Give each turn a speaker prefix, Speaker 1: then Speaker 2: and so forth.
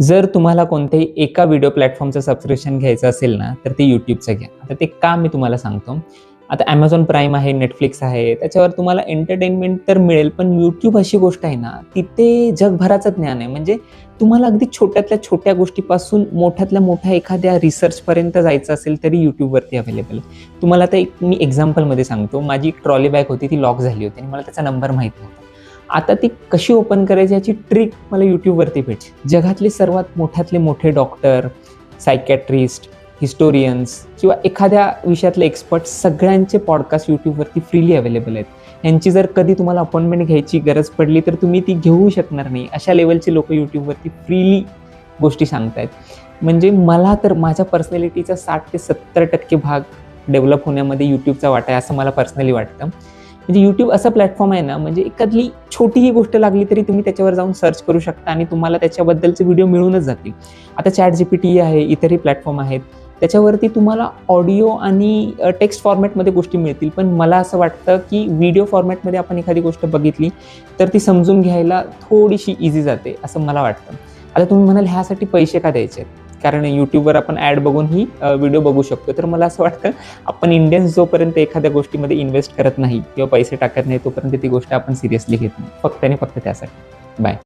Speaker 1: जर तुम्हाला कोणत्याही एका व्हिडिओ प्लॅटफॉर्मचं सबस्क्रिप्शन घ्यायचं असेल ना, तर ते YouTubeचं घ्या. आता ते का मी तुम्हाला सांगतो. आता Amazon प्राईम आहे, Netflix आहे, त्याच्यावर तुम्हाला एंटरटेनमेंट तर मिळेल, पण YouTube अशी गोष्ट आहे ना, तिथे जगभराचं ज्ञान आहे. म्हणजे तुम्हाला अगदी छोट्यातल्या छोट्या गोष्टीपासून मोठ्यातल्या मोठ्या एखाद्या रिसर्चपर्यंत जायचं असेल, तरी YouTubeवरती अवेलेबल आहे. तुम्हाला आता एक मी एक्झाम्पलमध्ये सांगतो. माझी एक ट्रॉली बॅग होती, ती लॉक झाली होती आणि मला त्याचा नंबर माहीत नव्हता. आता ती कशी ओपन करायची याची ट्रिक मला YouTubeवरती भेटली. जगातले सर्वात मोठ्यातले मोठे डॉक्टर, सायकॅट्रिस्ट, हिस्टोरियन्स किंवा एखाद्या विषयातले एक्सपर्ट सगळ्यांचे पॉडकास्ट YouTubeवरती फ्रीली अवेलेबल आहेत. यांची जर कधी तुम्हाला अपॉइंटमेंट घ्यायची गरज पडली तर तुम्ही ती घेऊ शकणार नाही. अशा लेव्हलचे लोकं YouTubeवरती फ्रीली गोष्टी सांगतायत. म्हणजे मला तर माझ्या पर्सनॅलिटीचा 60% ते 70% भाग डेव्हलप होण्यामध्ये YouTubeचा वाटा आहे असं मला पर्सनली वाटतं. म्हणजे YouTube असं प्लॅटफॉर्म आहे ना, म्हणजे एखादी छोटीही गोष्ट लागली तरी तुम्ही त्याच्यावर जाऊन सर्च करू शकता आणि तुम्हाला त्याच्याबद्दलचे व्हिडिओ मिळूनच जातील. आता ChatGPT आहे, इतरही प्लॅटफॉर्म आहेत. त्याच्यावरती तुम्हाला ऑडिओ आणि टेक्स्ट फॉर्मॅटमध्ये गोष्टी मिळतील. पण मला असं वाटतं, की व्हिडिओ फॉर्मॅटमध्ये आपण एखादी गोष्ट बघितली, तर ती समजून घ्यायला थोडीशी ईझी जाते, असं मला वाटतं. आता तुम्ही म्हणाल ह्यासाठी पैसे का द्यायचे? कारण YouTubeवर आपण ॲड बघूनही व्हिडिओ बघू शकतो. तर मला असं वाटतं, आपण इंडियन्स जोपर्यंत एखाद्या गोष्टीमध्ये इन्व्हेस्ट करत नाही किंवा पैसे टाकत नाही, तोपर्यंत ती गोष्ट आपण सिरियसली घेत नाही. फक्त आणि फक्त त्यासाठी. बाय.